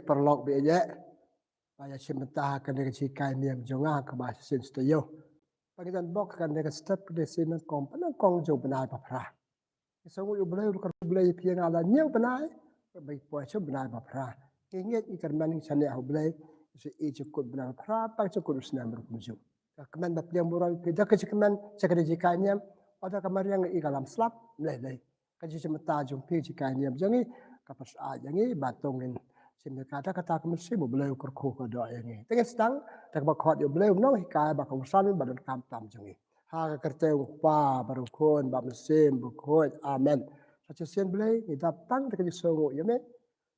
perlok be je. Paya sementah kan de cikai niam jonga ka ba sin steyo. Pagitan bok kan de step de sin kong pan kong jo benai pa pra. So you blay ka blay piang ala nyau benai. Bai po cho benai pa pra. Inget ikan maning chane au blay. So e chukut benai pa pra pa chukut usna berkunjung. Kemen bap yang bural pida ke kemen cakade cikai niam. Ada kamar yang ikalam slap lelai. Kaji sementah jumpi cikai niam jangi kapas a jangi batongin. Sini kata kemesti boleh ukur kau doa yang ini. Tengah sedang tak bakal dia boleh no hikai bakal usan badan kampam jangi. Ha kerja upah baru kon bab mesin bukot amen. Saja sian boleh ni datang tak disongo ya me.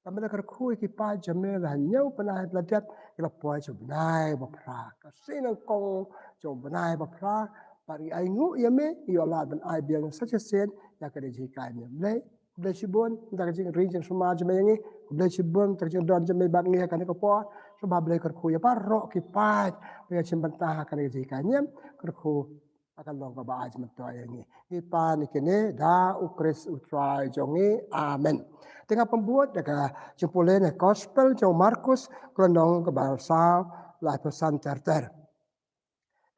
Kami nak kerkui kipai jamil hanya penai belajar kita puai cobenai bapra. Kasih kong cobenai bapra. Pari aingu ya me iolah dan ai biang saja sian yang kerja hikai ni boleh. Boleh sibun, tak jing ring semua jemaah ini. Boleh sibun, tak jing don jemaah bang ni akan ikut sebab boleh kerku ya parok kipat. Boleh sembentah akan ikutnya kerku akan long kebaaj mentua ini. Kipan ikene da ukris utrai jongi amen. Tengah pembuat dekat jempulen gospel jong Markus kelendong kebalsa lah pesan terter.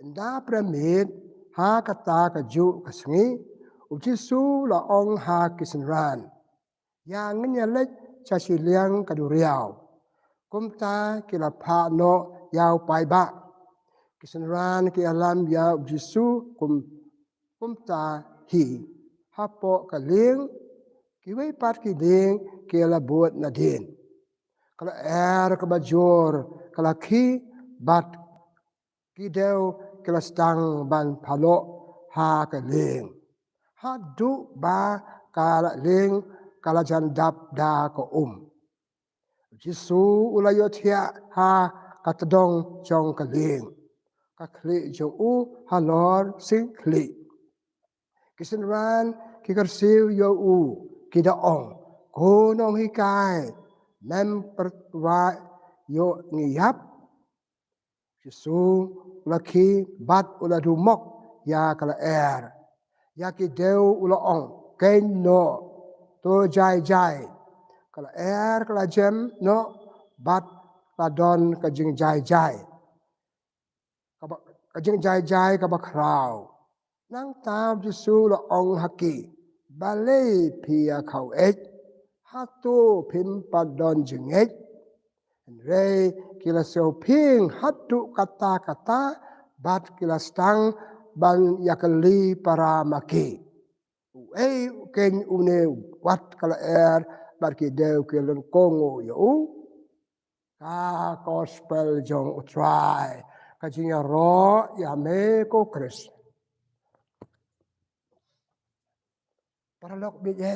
Da premit ha kata keju kesengi. Ujisu la ong ha kisenran. Yang nyalet casi liang kaduriau. Kumta kila pa no yau pai ba. Kisenran ki alam ya ujisu kumta hi. Hapo kaling kiwai pat ki ding kila buat nadin. Kalau kebajur kalau ki bat kideu kila stang ban palo ha kaling. Hadu ba kala ling kala jandap da ko Jisu ulayot hiya ha katadong jong kaling. Kakli jong halor sing kli. Kisenran kikarsiw yo kidaong. Kunong hikai. Mem pertwa yo ngiyap. Jisu ulaki bat uladumok ya kala Yaki deu ulaong kain no to jai. Kalau kala jem no bat ladon kajing jai. Kajing jai kabakrau. Nang tam jisu laong haki. Balai pia kau hatu pim padon jengit. Rei kila ping hatu kata bat kila stang ban yakali para maki. Ken une wat kala barki deu ke lengkongo ya ka gospel jong utrai kajinya ro ya me ko kris. Paralok bije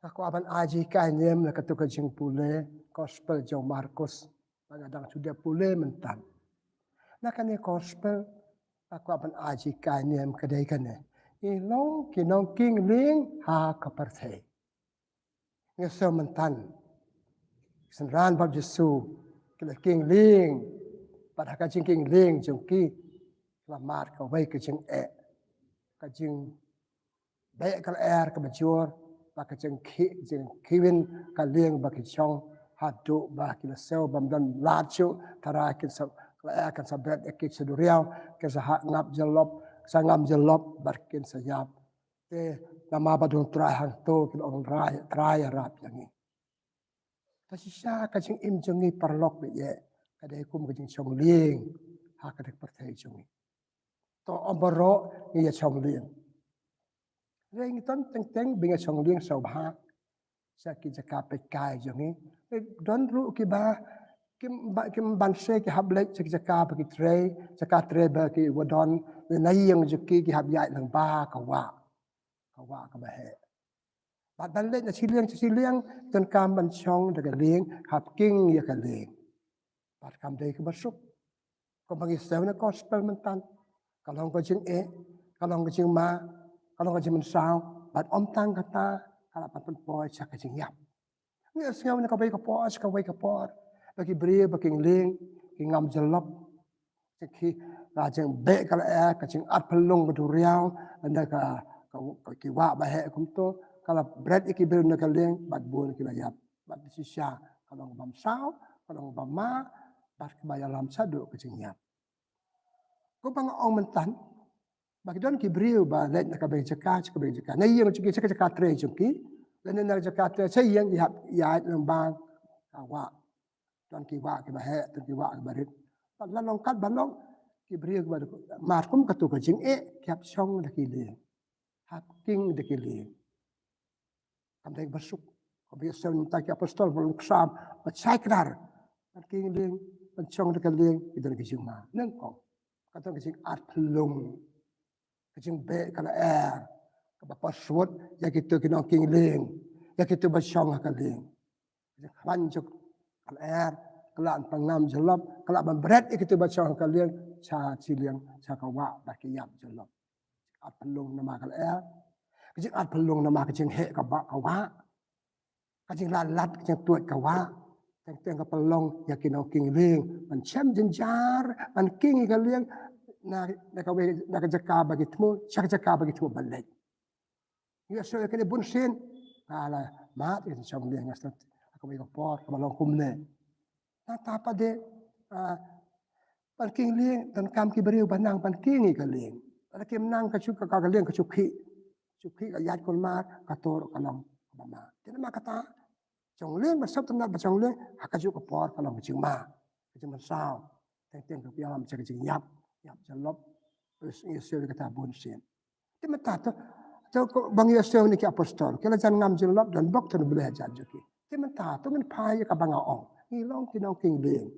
aku aban aji kanyem na katu kajing pule gospel jong Markus pangadang sudah pule mentan. Nah kan gospel aku aban aji kanyem kedai kane. Ilong kinong king ling ha kaparthe. Ngeso mentan. Senran bab Jesu. Kila king ling. Pada kajing king ling jengki. Selamat kawai kajing Kajing baik kal kebajur. Baka jeng kiwin kaling baki chong. Hadu baki lesau bamdan lacu. Tarakin akan sabret ekik seduriau. Kesahak ngap jelop. Sangam jelop barkin sayap. Nama badung terahang tu kita orang raya rap yang ini. Tapi siapa kajing im jengi perlok ye. Kadai kum kajing chong ling. Ha kadai pertai jengi. To omboro ni ya chong ling. Ring ton teng binga chong ling sobha. Saki jaka pekai jengi. Don ru kiba kim banse ki hablek jaka bagi tray. Jaka tray bagi wadon. Nai yang jeki ki habyai lang ba kawa kabahe. Bat balik na siliang dan kam chong daga ling hap king ya ka ling. Bat kam dei ke basuk. Ko bagi sew na gospel mentan. Kalau ko jing kalau ko jing ma, kalau ko jing mensau, bat om tang kata kalau pat poi cha ka jing yap. Ni sew na ka bai ka por. Bagi beri bagi ling ki ngam jelop. Ki rajeng be kalau ka jing at pelung beduriau anda ka kiwa bahe kumto kalau bread iki bil na kaleng bat bun ki layap bat sisya kalau bam sao kalau bam ma pas kebaya lam sadu kecingnya ko bang ong mentan bagi don ki brio ba let na kabeng jaka na yeng chuki jaka tre chuki dan na jaka tre sai yang ya ng bang wa don ki wa ki ba he don ki wa ba rit la long kat ba long ki brio ba mat kum ka tu ka jing kyap chong da ki le hap king da ki le kam dai basuk ko bi sen ta ki apostol vol ksam ba chai krar kan king le ban chong da ka le ki don ki jing ma nang ko ka to ki jing at lung kecing be kala ka password ya kita kena king leng ya kita basong ka leng banjuk kala kala pangam jelap kala ban berat ya kita basong ka leng cha ciliang cha ka wa ba ki yap jelap at pelung nama kala kecing at pelung nama kecing he ka ba ka wa kecing lat kecing tuat ka wa teng ka pelong ya kena king leng man chem jenjar man king ka leng na jaka bagi temu jaka bagi temu balik ya so kene bunsin ala mat itu chong le ngasat aku bagi por ka long kumne na tapa de pan king le dan kam ki beriu banang pan king ka le ala kim nang ka chuk ka le ka chukhi ka yat kon mar ka tor ka long mama tena ma kata chong le ma sab tan ba chong le ka chuk ka por ka long ching ma ching ma sao teng ka piam cha ching yap jalop Yesus kata bunsin. Ti mata to bang Yesus ni ki apostol. Kala jan ngam jalop dan bok tu boleh ajar joki. Ti mata to men pai ka bang ong. Ni long ki nong king beng.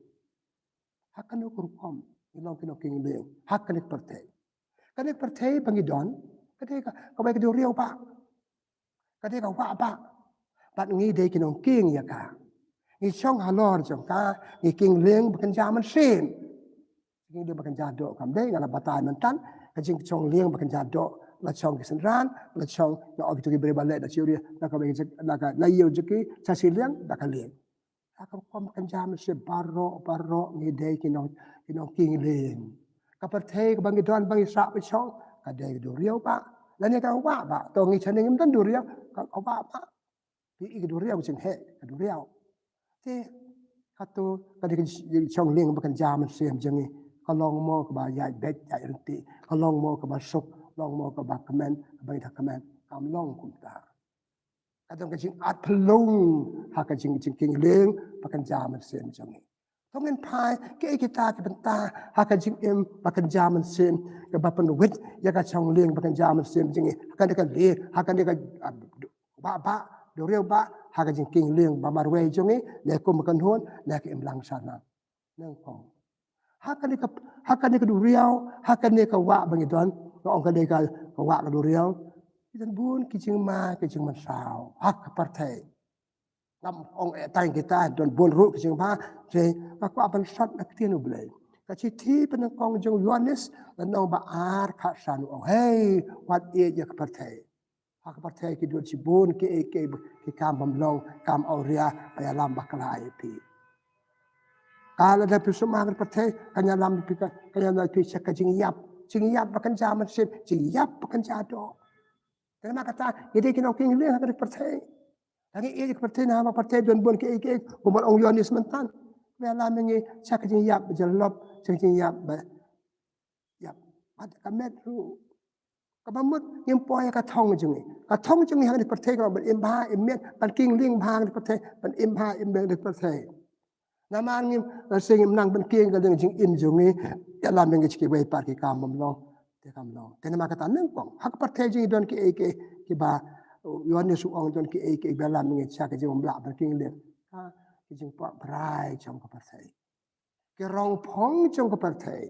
Hakan ku kom. Ni long ki nong king beng. Hakan ik pertai. Kan ik pertai bang idon. Kate ka bai ka do riau pa. Kate ka wa pa. Pat ngi de ki nong king ya ka. Ni chong halor jong ka. Ni king leng bukan jaman sin. Dia makan jadok kambing ala bataan mentan kajing chong liang makan jadok la chong kesenran la chong na ogi tu beri balik da ciuri na ka bagi na ka na yu jeki sasi liang da ka liang akan kom makan jam se baro ni dei kinong king liang ka perthei ka bangi don bangi sa pe chong ka dei do riau pa la ni ka wa ba to ngi chen ngim tan do riau ka wa pa pi i do riau ching he ka do riau te hatu ka di chong liang makan jam se jengi kalong mo ka ba ya bet ya rti kalong mo ka ba sok long mo ka ba kamen ba ita kamen kam long kum ta kadang ka jing at pelung ha ka jing king leng pakan jaman sem jangi tongen pai ke kita ke benta ha ka jing em pakan jaman sem ka ba pen wit ya ka chong leng pakan jaman sem jangi ka ka le ha ka ba do reu ba ha ka jing king leng ba mar wei jangi le kum kan hon le ke em lang sana nang kong hakan ni ka du riau hakan ni ka wa bang idon ko ong ka de ka wa ka du riau itan bun kicing ma kicing man sao hak partai ngam ong tai kita don bun ru kicing ba je aku apan shot nak tienu blai ka chi ti pen kong jong Yohanes dan no ba ar kha san ong hey wat e ya ka partai hak partai ki du chi bun ki kam bam long kam auria aya lam bakla ip kalau ada pesumangan pertai kanya lam pika kanya la pisa ka jing yap bakan jaman sip jing yap bakan jado kena kata ide kino king le ha pertai lagi ide pertai na ma pertai don bon ke gumon ong Yohanes mentan me la mengi sak jing yap jalop jing yap ad kamet ru kabamut yim poya ka thong jing ha pertai ko im ba im met pan king ling bang pertai pan im ba im be pertai naman ngim sing nang ben king ka ding jing im jungi ya lam ngi chi wei par ki kam mom long te kam long te na ma ka tan nang kong hak par the jing don ki ba yon ni su ong don ki ba lam ngi cha ka jing bla par king le ha ki jing pa brai chong ka par thai ki rong phong chong ka par thai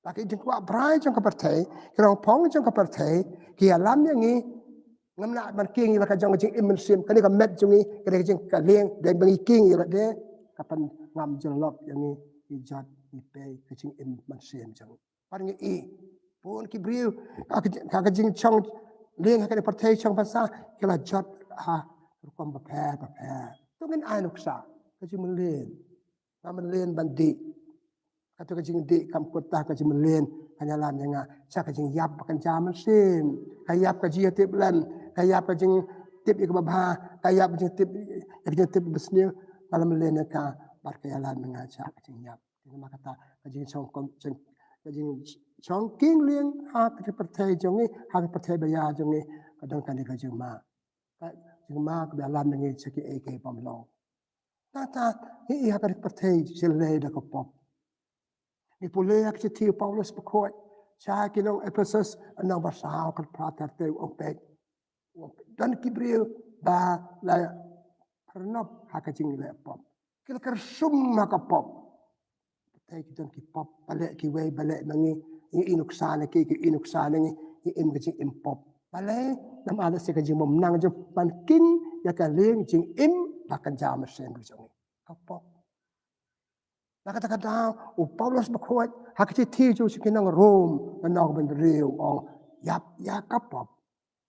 ba ki jing pa brai chong ka par thai ki rong phong chong ka par thai ki ya lam ngi ngam na ban king la ka jong jing im sim ka ni ka met jungi ka ni jing ka leng de bangi king ya de kapan ngam jelop yang ni ijat ipe kecing im mansiem jang paling pun ki briu ka jing chong leng ka partai chong pasa kala jot ha kom ba pa tu ngin ai nuksa ka jing melen bandi ka tu ka jing di kam kota ka jing melen hanya lam yang cha ka jing yap kan jaman sim ka yap ka jia tip lan ka yap ka jing tip ik ba ka yap jing tip besne dalam lenaka barkayalan mengaca kajing yap. Tina makata kajing chong king liang hak ke pertai jongi hak pertai baya jongi kadang kan kajing ma. Kajing ma kedalam dengan seki eke pamlong. Tata hi hak ke pertai sile dak pop. Ni pulih ak citi Paulus bekoi. Saya kinong Ephesus anang basau kat pratar te opek. Dan kibril ba la pernop hak jing le pop. Kil kersum hak pop. Tai kitan ki pop balik ki wei balik nangi inuksana ki inuksana ngi im ke jing im pop. Balik nam ada se ke jing menang je pan king ya ka leng jing im bahkan jam sen ke jing. Pop. Kata-kata Paulus berkuat hak citi ju sekinang Rom dan nak berdiri yap ya kapop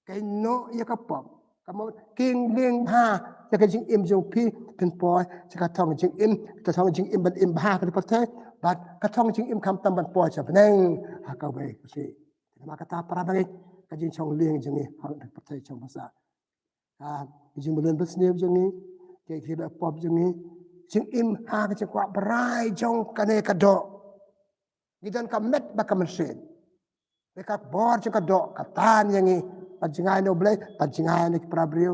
kaino ya kapop kamu king ling ha ya kajing im jong pi pen poi sekatong jing im katong jing im ban im ha ka pate bat katong jing im kam tam ban poi cha beneng ha ka we si ma kata para bangi kajing chong ling jing ni ha pate chong basa ha jing bulan besne jing ni ke kira pop jing ni jing im ha ka kwa berai jong kane kado gidan ka met ba ka mesin mereka bor jong kado katan yang ni panjingan no blai panjingan ni prabriu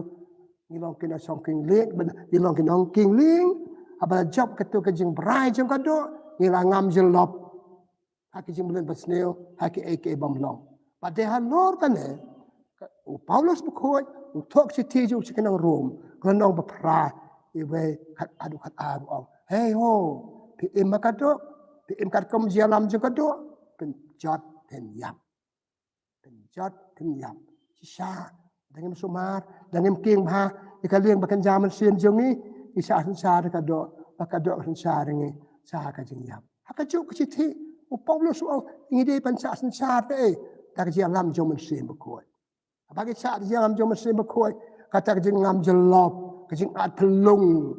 ngilong kina song king ling ngilong kina king ling abal job ketu ka jing berai jong kado ngilang ngam jelop ha ki jing bulan besne ha ki ek bamlong padahal lor kane Paulus berkoi untuk citi ju sekenang Rom kenong berperah iwe kat adu kat aru au hey ho pi im makado pi im kat kom jalam je kado penjot ten yap sisa dengan sumar dengan king ha ikaliang bakan zaman sin jongi isa sensar kado bakado sensar ngi sa ka jing yap hakajuk citi Paulus au ngide pan sa sensar te tak jalam jom sin berkoi bagi sa jalam jom sin berkoi kata jing ngam jelop kajing at pelung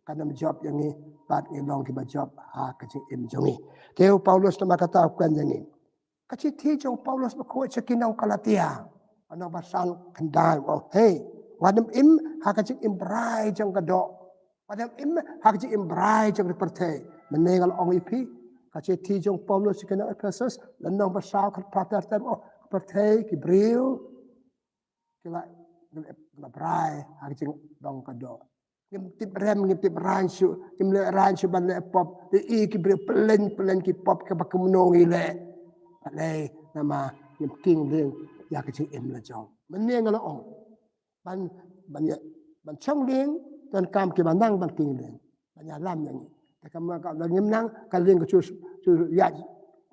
kana menjawab yang ni bat ilong ki menjawab ha kajing im jongi teu Paulus nama kata kan yang ni kacit ti jong Paulus berkuat sekinau Galatia ana basal kendai hey wadam im ha kajing im brai jong kado wadam im ha kajing im brai jong pertai menengal ong ipi kacit ti jong Paulus sekinau Ephesus lanong basal kat patar tem pertai ki bril kila brai hak jing dong kado ngim tip ransu ngim le ransu ban le pop i ki bre pelen ki pop ke bak menong ile ale nama ngim king leng ya ke jing im la jong meneng la ong ban chong leng dan kam ki banang ban king leng ban ya lam yang ta kam ka ngim nang ka leng ke chu ya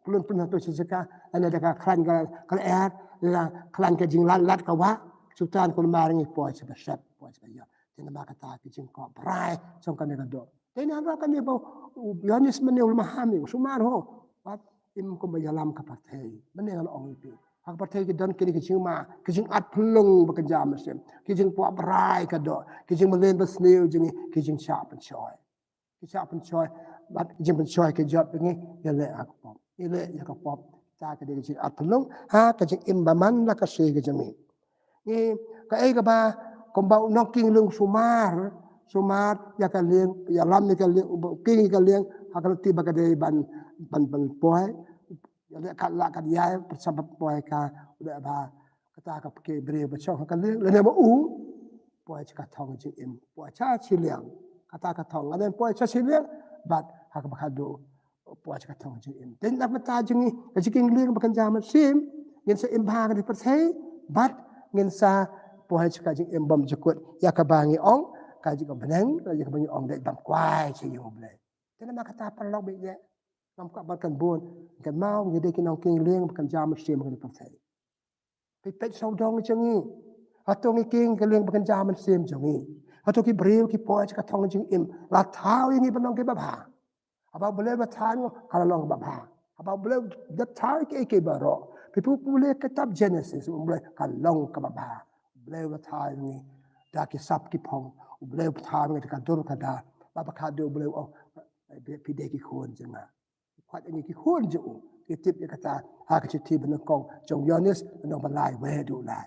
pulun to sika ana da ka klan ka er la klan ke jing lat ka wa Sultan kun maringi poa sa basap poa sa yo tina makata ki jing ko brai song kan do tina ra kan bo Yohanes mene ul mahami sumar ho pat im ko bayalam ka patay mene al ong ipi hak patay ki don kini ki jing ma ki jing at plung ba kan jam sem ki jing po brai ka do ki jing melen bas neu jing ki jing sharp and choy ki sharp and choy bat jing ben choy ki job ngi yele ak pop ile ya ka pop ta ka de jing at plung ha ka jing im ba man la ka se ki jami ni ka ka ba komba knocking lung sumar ya ka leng ya lam ni ka leng king ka leng hakal ti ba ka de ban poy ya le ka la ka ya sabab poy ka udah ba kata ka ke bre ba chong ka leng le ba u poy ka thong ji im poy cha chi leng kata ka thong alen poy cha chi leng bat hak ba ka do poy ka thong ji im den na ta ji ni ka ji king leng ba kan jam sim ngin sa im ba ka di persai bat ngin sa poh ka jing embam jekut ya ka bangi ong ka jing beneng ya ka bangi ong dek bam kwai chi yo ble tena ma kata par lok be ye nam ka ba kan bon kan mau ngi de kinong king leng kan jam sim ka persai pe pe so dong changi atong ngi king ka leng kan jam sim changi atong ki bril ki poh ka thong jing im la thau ngi banong ke ba ba aba boleh ba thang kala long ba ba aba boleh da thau ke ba ro People boleh kitab Genesis, boleh kalong ke bapa, boleh berthai ni, dah kisap kipong, boleh berthai ni dekat dur kada, bapa kado boleh pidai kikun jenga, kuat ini kikun je kitip dia kata, hak citi benengkong, jong Yohanes benong balai wedu lai.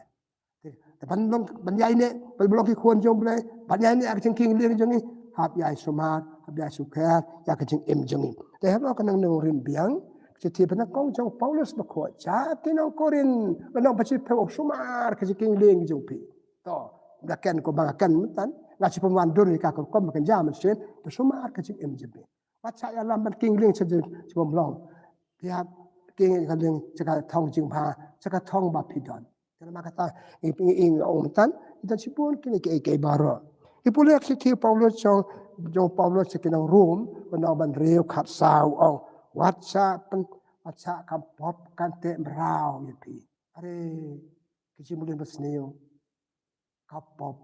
Tepan long banyai ni, belum kikun jong boleh, banyai ni aku cengking liang jong ni, hab yai sumat hab yai sukhat ya ka jing em jong im te ha ka nang nong rin biangจะที่พนักกองจงเปาโลสบักขวดจ้าที่น้องโครินแล้วน้องประชิดเพลงสุมารก็จะกินเลี้ยงจงพีต่อดักแกนก็บางกันเหมือนกันงาชิพวันดูริกาก็ก้มกันจ้ามันเช่นแต่สุมารก็จะเอ็มจงพีวัดชายาลำมันกินเลี้ยงจะจะบ่มลองพี่ครับกินกันเลี้ยงจะการทองจึงพาจะการทองบาพิดอนแต่มาkata ingองค์ตันkita sipun kini ke baro ipulek si Paulo jong Paulo sekinang room kenang ban reu khat sau ongวัดชะคำพบกันเตะราวอย่างพี่อะไรกิจมุลินบัสเนียวขับพบ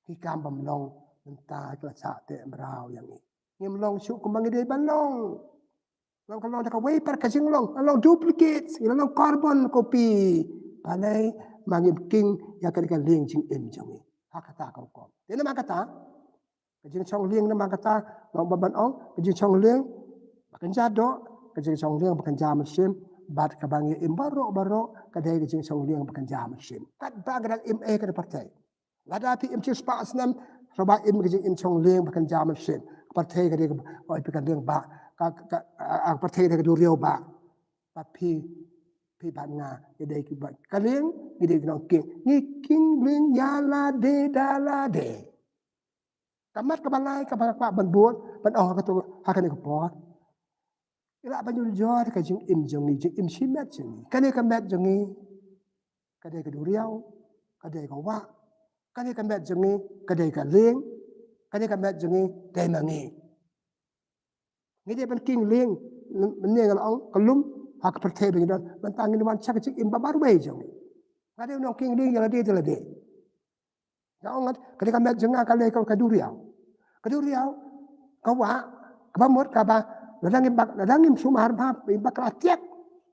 ที่การบำลองมันตายกระชะเตะราวอย่างนี้เงี้ยลองชุกุมังเดบันลองลองจะเขาไว้perกระชิงลองดูพลิเคทลองคาร์บอนโคปีไปเลยมังยิมกิ้งอยากกันเลี้ยงจริงเอ็มจังนี้ฮักตาเขาก่อนเดี๋ยวนั้นมากตากระชิงช่องเลี้ยงนั้นมากตาลองบันอ๋องกระชิงช่องเลี้ยงBekerja dok, kerja songliang bekerja mesin, bat kebangi baro kadai kerja songliang bekerja mesin. Kat bagadang MA ke partai. Lada pi MC spa senam, soba kerja songliang bekerja mesin. Partai kadai oi bekerja ba, partai kadai duriau ba. Tapi banga kadai ki ba. Kaliang kadai kenong king ling yala de dala de. Kamat kebalai kebalak ban buat, ban oh katu hakan ke pot. Ila banjul jor ka jing im jongi jing im simet jongi kane ka met jongi kade ka duriau kade ka wa kane ka met jongi kade ka leng kane ka met jongi dai mangi ngi de ban king leng ne ngal ong kalum hak perthe bi don ban tangin wan chak jing im babar we jongi kade no king leng yala de tela de ya ong kade ka met jonga kale ka duriau ka wa ka mot ka ba Ladangim sumar bab ibak latiak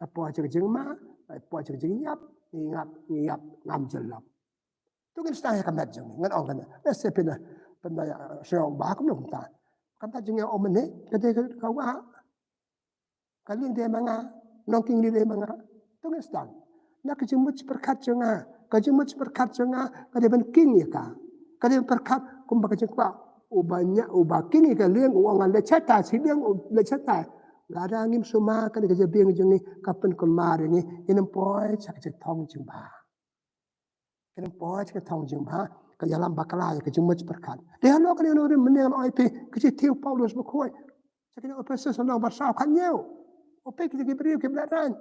apa aja jengma apa aja jengyap ngap ngam jelap tu kan stay kamat jeng ngan ong kana sepena pendaya seong ba kum long ta kamat jeng om ne kate ka wa kalin de manga nongking de manga tu kan stang nak jemut perkat jenga ka jemut perkat jenga kade ben king ya ka kade perkat kum ba jengpa ubanya ubaking ka liang uangan leceta sidiang leceta lada ngim suma kan ka jabiang jengi kapen kemar ni inam poi chak thong jingba inam poi chak thong jingba ka yalam bakala ka jumut perkat de halo kan no meneng oi pe ka tiu Paulus bakoi chak ni opesa sono barsau kan nyeu ope ki beriu ki blaran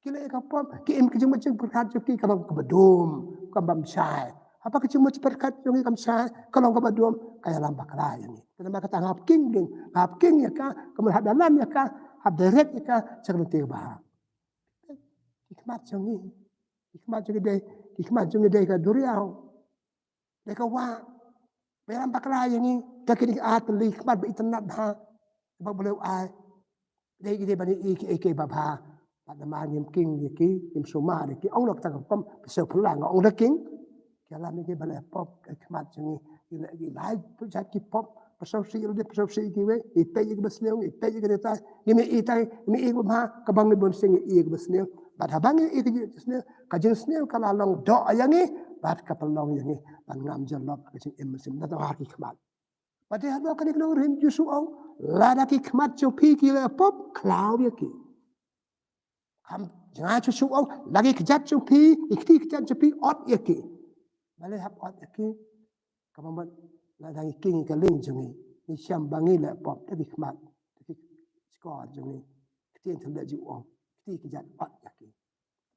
kile ka pom ki im ki jumut perkat ki ka bedum ka bam sai apa kecil macam perkat yang ikam sah kalau kau berdua kaya lambat lain ni. Kenapa kata ngap king ya kah, kemudian dalam ya kah, hab direct ya kah, cakap tiba. Hikmat jangi deh ka duriau, deh ka wa, lambat lain ni. Tak kini atli hikmat berinternet ha, sebab boleh ai, deh bani iki babha, pada mahim king iki, im sumar iki, orang nak tak kom, besar pulang orang king. Kalau ni kita boleh pop khmat jengi ilai pujat ki pop persausi kiwe itai ik besneu itai ik deta ni itai ni ik ma kabang ni bon sing ik besneu bad habang ik besneu ka jeng sneu kala long do yangi bad kapalong yangi ban ngam jalop ka jeng emesim na ta ki khmat pati hado ka nik no rim jusu ong lada ki khmat jo pi ki le pop klau ya ki kam jangan jusu ong lagi kejat jo pi ikti kejat jo pi ot ya ki Malay hab ot aki kamaman la dang king ka ling jongi ni syam bangi la pop ta hikmat ta skor jongi tien thal ji ong ti ki jat ot aki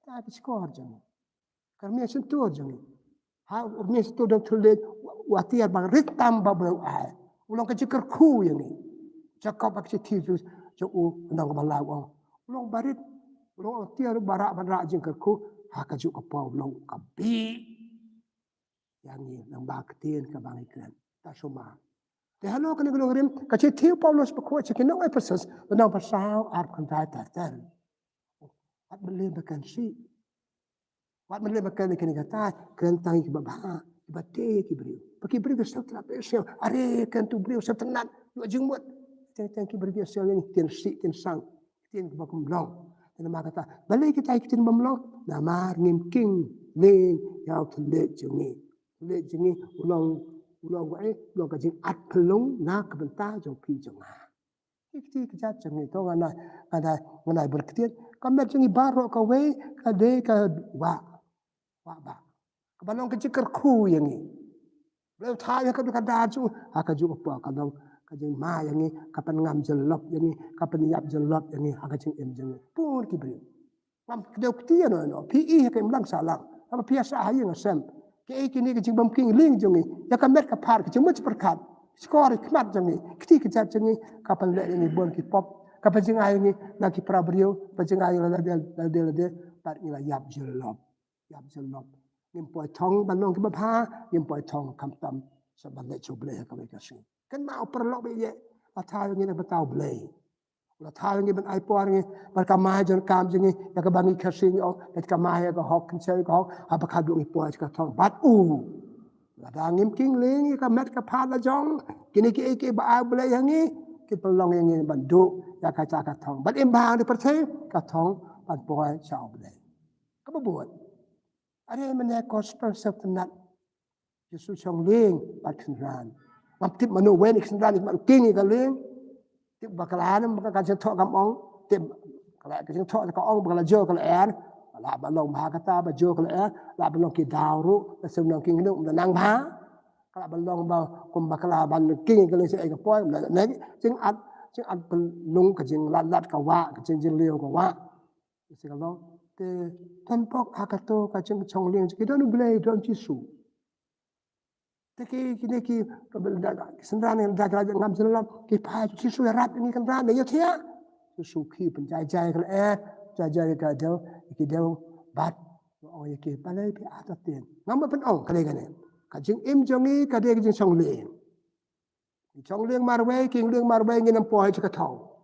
ta ki skor jongi karmi sentur jongi ha urni sentur dong thule watiar bang ritam ba bro ai ulong ka jikar khu yang ni jakop ak ti ju jo u nang ba la ong ulong barit ulong tiar barak ban ra jing ka khu ha ka ju ka pau long ka bi yang ni nang baktian ka bang ikran ta suma de halo kan ngelo rim ka che tiu Paulus bakwa che kinong Ephesus nang pasau ar kan ta tan at beli bakan si wat beli bakan ni kata kan tang ki babha bate ki brio paki brio sa tra pesel are kan tu brio sa tenan yo jengmut tang ki brio sel ni tien si tien sang tien ki bakum long nama kata balik kita ikitin mamlo nama ngim king ning yau tende jungi le jengi ulang ulang ulang kajing at pelung na kebenta jong pi jong ha. Ikti kejat jong itu nganai berketian kamet jong ibaro kawe kade ka wa ba. Kabalong kecik kerku yang ni. Beliau tanya ke kada ju akaju apa kalau kajing ma yang ni kapan ngam jelop yang ni kapan yap jelop yang ni akajing em jong pun kibri. Ngam kedau ketian no PE ke mlang salang. Apa biasa ayo ngasem. Ke kini kecing bam king ling jong ni. Ya kamet ka par kecing much perkat. Skor kmat jong ni. Keti kejat jong ni kapan le ni bon ki pop. Kapan jing ayo ni lagi prabrio, pajing ayo la de par ni la yap jelop. Yap jelop. Nim poi thong banong ki bapha nim poi thong kam tam sa ban le chu ble ka le ka shi kan ma per lo be ye la tha ni na batau ble la tha ni ban ai por ni ban ka ma jon kam jing ya ka bangi ka shi ni o et ka ma ya ka hok kan se ka hok ha ba ka du ni poi ka thong bat u la da ngim king le ni ka met ka pha la jong kini ki ba ai ble yang ni ki pelong yang ni ban du ya ka cha ka thong ban im ba ni per the ka thong ban poi chao ble ka ba buat ada mana gospel sebenat Yesus chong ling bat kenran. Ngap tip manu wen kenran ik mak king ka ling. Tip bakalan bakal kan thok kam ong tip kala kan thok ka ong bakal jo kala er. La ba long ba kata ba jo kala er la ba long ki daw ru ka sem nang king nu nang ba. Kala ba long ba kum bakala ban king ka ling se ka poi ne jing at lung ka jing lat ka wa ka jing liu ka wa. Se ka long te tanpok akato kacang chongling kita nu belai don Yesu. Tapi kini ki sendrani daga ngam selam ki pa Yesu rat ni kan rat ya tia. Yesu ki penjajai kan jajai ka deu ki deu bat o ye ki palai pi atatin. Ngam pen ong kale kan kacang im jongi kade kacang chongling. Chongling marwai king ling marwai ngi nam poi ka thau.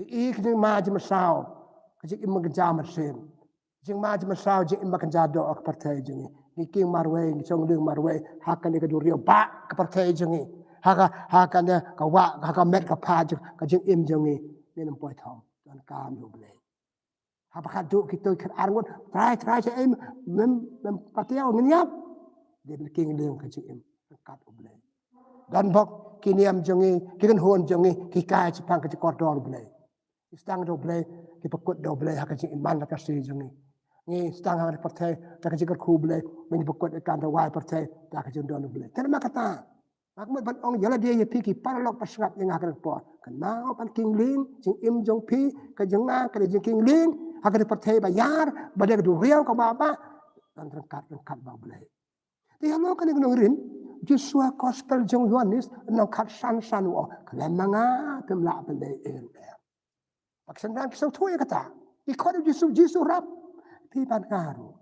Ti kacang ma jim sao kajik imma kenja mesin jing ma jema sao jing imma kenja do ak partai jingi ni king marwe ni chong ling marwe hakan ka durio ba ka partai jingi hakan ka wa ka met ka pa ka jing im jingi ni nam poi thong dan kam lu ble ha ba ka du ki to kan arngon try cha im mem patio ngnyap de king ling ka jing im kat ble dan bok kiniam jingi ki kan hon jingi ki ka chi pang ka chi kordor ble stang do ble ki pakut do ble ha ka jing iman ka si jingi ni stang ha partai ta ka jing ku ble men pakut kan da wai partai ta ka jing do ble tan ma kata mak mo ban ong yala dia ye pi ki paralok pasrap yang akan po kan ma pan king ling jing im jong pi ka jing na ka jing king ling ha ka partai bayar ba de du riau ka ba dan rengkat ba ble ti ha lo kan ni rin Joshua gospel jong Yohanes no kat san wo kan manga kem la ble Paksandan kisau tuai kata. Ikut Yesus rap. Pipan karu.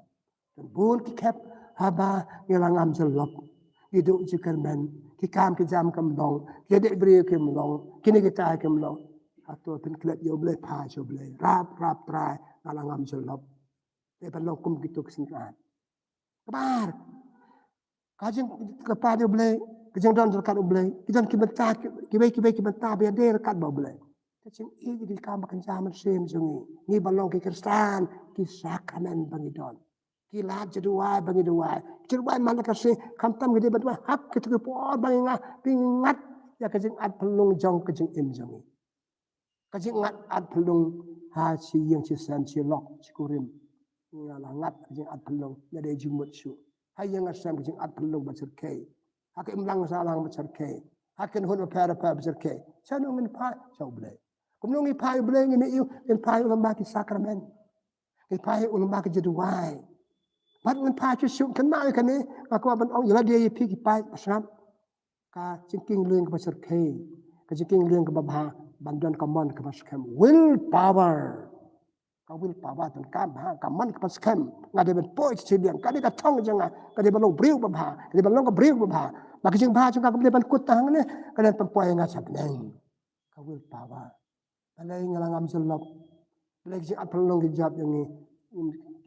Bun ki kep haba ngilangam jelok. Hidup jikar men. Ki kam ki jam kam long. Ki dek beri kim long. Kini kita kim long. Atau pun kelak yo boleh pa yo boleh. Rap try ngilangam jelok. Pipan long kum gitu kesenangan. Kebar. Kajeng kepada boleh. Kajeng don dekat boleh. Kijan kibentar kibentar biar dia dekat boleh. Kacing ini di kamar kencaman sem sungi. Ni balong ke Kristen, ki sakamen bangidon. Ki lad jeduai bangidoi. Jeduai mana kasih kamtam gede berdua hak kita por banginga pingat ya kacing at pelung jong kacing im sungi. Kacing at pelung ha si yang si san si lok si kurim. Ngala ngat kacing at pelung ya de jumut su. Ha yang asam kacing at pelung bacer ke. Hak imlang salang bacer ke. Hakin hun para bacer ke. Sanu min pa sau blai. Kumnong ipai boleh ni iu ipai ulam baki sakramen. Ipai ulam baki jeduai. Bat un pa chu syuk kan mai kan ni aku aban ong yala dia ipi ipai pasrap. Ka cingking ling ka pasar ke. Ka cingking ling ka babha bandan kamon ka paskem. Will power. Ka will power tan kam ha kamon ka paskem. Ngade ben poi chiliang ka ni ka thong janga ka de balong briu babha. Ka de balong ka briu babha. Baki jing ba chung ka de ban kutang ni ka de poi nga sapneng. Ka will power. Alai ngalangam selok. Lagi si apelong hijab yang ni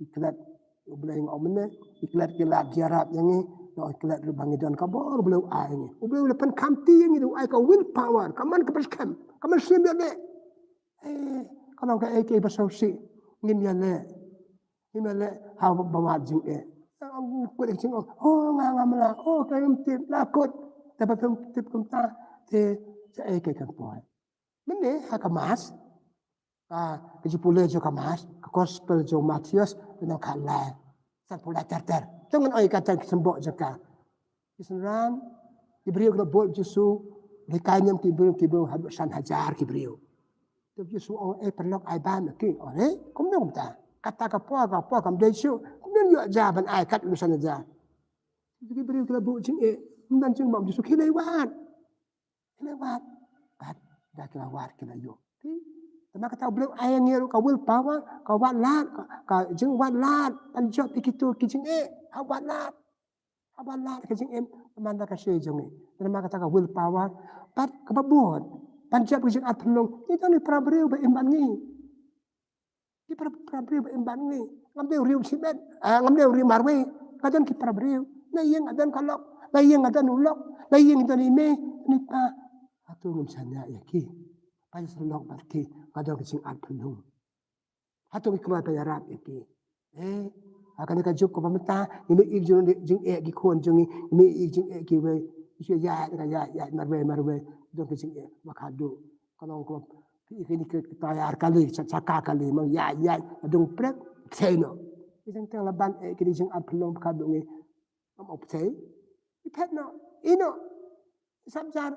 iklat boleh ngomne iklat kilat jarab yang ni no iklat bangi dan kabor boleh ai ni. Boleh lepan kamti yang ni ai ka will power. Kaman ke paskem. Kaman sim ya le. Kalau ka ek pasau si ngin ya le. Ngin le ha bawa jing ông quyết định chính ô ngam là ô cái ông tiếp là cốtแต่พอtiếp công ta thì sẽ cái kan poi mene ha kamas cái chữ pule jo kamas gospel jo Matius nó khá là san pula ter jangan oi kata sembo jaka Islam Ibreu na bol Jesu di kanyam Ibreu hadu san hajar Ibreu tu Jesu on perlok ai ban ki ore kum nong ta kata ka po kam Jesu kum nong yo ja ban ai kat lu san ja Ibreu kala bu jing dan jing mam Jesu kilewat bat da kilawat kila yo Tama kata beliau ayah ngiru ka wil pawa ka wat lat ka jing wat lat an job ikitu kijing wat lat ke jing manda ka she jong tama kata ka wil pawa pat ka babot pan job kijing at pelong itu ni prabreu ba imban ni ki prabreu ba imban ni ngamdeu riu sibet ngamdeu riu marwe kadan ki prabreu na yeng adan kalok na yeng adan ulok na yeng adan ime ni pa atu ngum sanya ya ki Pai selok barki kadang kecing at penuh. Atau keluar penyarap iki. Akan juk ko pamenta ini jing gi kon jing ini jing gi we isu ya marwe dong kecing makado. Kalau ko ini ke tayar kali caka kali mang ya dong prek seno. Isang tang laban ki jing at penuh makado ni am opsei. Ipet no ino sabjar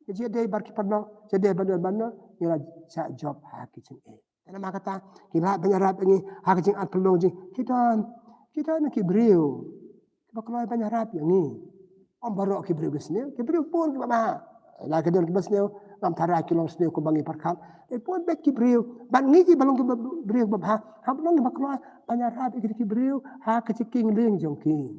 jadi barki pernah jadi bana ila sa job ha kicing ana makata kila banyarap ini ha kicing at pelong jing kita nak kibriu baklai banyarap yang ni om baro kibriu besne kibriu pun ba la kedon besne ngam thara kilong sne ko bangi parkhat pun bet kibriu ban ni ki balong kibriu ba ha balong baklai banyarap kibriu ha kicing ling jong ki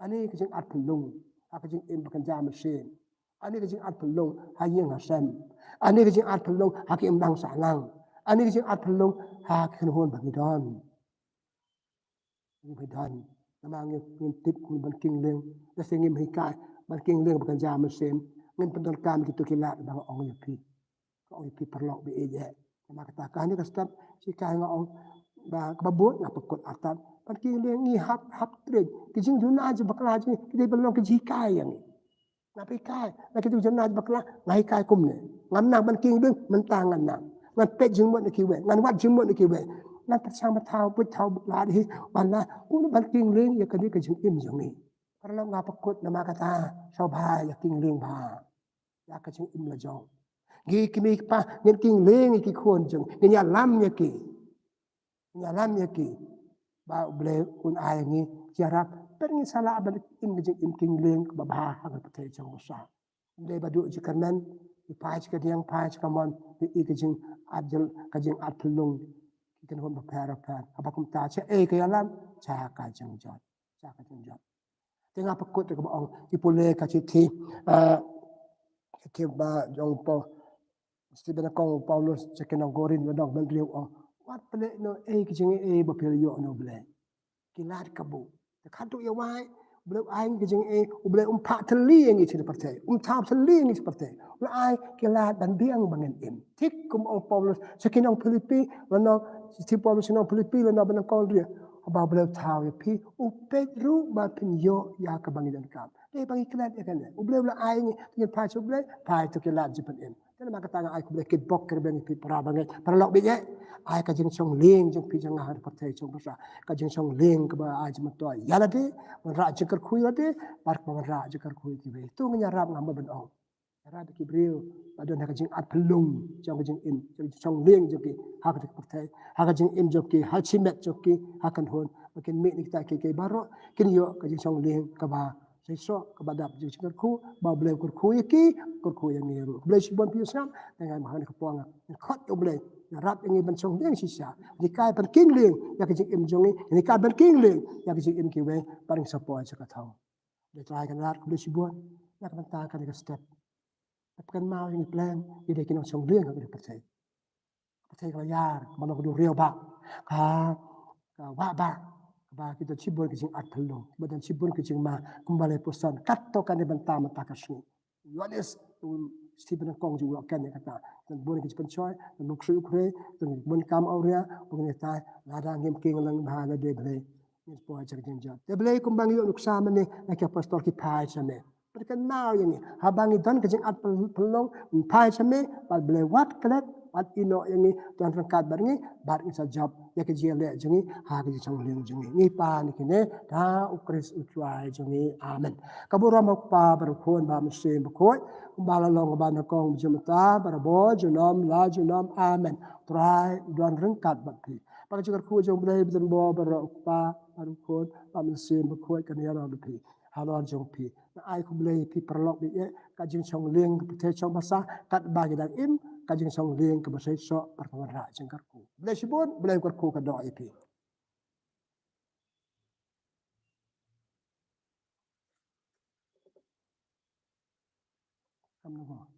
ani kicing at pelong ha kicing bakan jam mesin Ani kecing at pelong hayeng hasem. Ani kecing at pelong haki emdang salang. Ani kecing at pelong haki kenhon bagidon. Bagidon. Nama ngin tip ban king leng. Nasi ngim hikai ban king leng bukan jam mesin. Ngin pendor kami gitu kilat bang ong yepi. Ong yepi perlok bi eje. Nama kata kani kastab si kai ngong ba kebabut ngapekut atat. Ban king leng ni hap tred. Kecing juna aja bakal aja kita belong kejikai yang ni. Napi kai, nak kita jenaz bakla, ngai kai kumne. Ngam nang ban king ding mentangan nang. Ngan pet jengmot ni kiwe, ngan wat jengmot ni kiwe. Ngan tersang batau put tau bakla di wala kun ban king ling ya kadi ke jeng im jeng ni. Karena ngapa kut nama kata soba ya king ling ba. Ya ke jeng im la jong. Gi kimi pa ngin king ling ki khon jeng. Ni ya lam ya ki. Nya lam ya ki. Ba ble kun ai ni jarap Pergi salah abad im king ling babah agar petai jang usa. Dia badu jikanan ipai jika diang pai jikamon di kejing adjel kejing adlung ikan hon baparapan. Apa kum ta cha kayalam cha kajang jot. Cha kajang jot. Tengah pekut ke baong ipule kaciti ba jong po Stephen Kong Paulus cekenang gorin wadong bandriu wat pele no kejing bapil yo no ble. Kilat kabu. Kaduk ya wai beliau aing kejeng beliau umpak teli yang itu seperti tap teli yang seperti beliau ai kelat dan biang bangen tik kum ong Paulus sekinong Filipi lano si Paulus sinong Filipi lano benang kol dia aba beliau tahu ya pi upedru ba pinyo ya ke bangi dan kam bangi kelat ya kan beliau aing dengan pai so beliau pai tu kelat jepen dan maka tangan ai beliau kit bok kerben pi para bangen para lok bi ai ka jeng song ling jeng pi jeng har pertai song basa ka jeng song ling ke ba ai jem to ya lade man ra jeker kui lade bar man ra jeker kui ki be tu ngnya rap ngam ben ong ra ki breu adon ka jeng at pelung jeng jeng in jeng song ling jeng ki ha ka pertai ha ka jeng in jok ki ha chimet jok ki ha kan hon makin mi ni ta ki baro kin yo ka jeng song ling ka ba Seso kepada jeker ku ba bleu kur ku yang ngiru bleu sibon pi sam dengan mahan ke puang khot yo bleu rap ini bencong yang sisa jika ban king ling ya ke im jongi ni ka ban king ling ya ke im ki we paring sapo aja ka tau de try kan lar ku sibon ya kan ta kan ke step kan mau ini plan ide kinong song ling ka percaya ka yar mana ku real ba ka wa ba kita cibur kecing at pelong badan cibur kecing ma kembali pesan kato kan bentar mata kasu Yohanes Stephen Kong juga kan ya kata dan boleh kecing pencoy dan nuksui ukre dan bon kam auria pengen ta lada ngem king lang bahala de ble Ni po aja jengja. Te belai kumbang yuk nuk sama ni nak apostol ki pai same. Mereka mau yang ni habang idon kejeng at pelong pai same bal belai wat kelet at ino yang ni tuan rangkat barengi bar isa job ya ke jele jengi ha ke jang leng jengi ni pa ni kene da ukris utuai jengi amen. Kabura mak pa berkon ba mesin berkoi kumbala long ba na kong jumta barabo junom la junom amen. Try tuan rangkat bakti. Pag juga ku jong belai betul bo berpa barukon ba mesin berkoi kan ya pi. Halon jong pi. Ai ku belai pi perlok bi ka jing chong leng ke chong basa kat bagi dak im kajing song leng ke basai so perkawan ra jengkar ku. Belai sibun, belai ku ka doa ipi. Kamu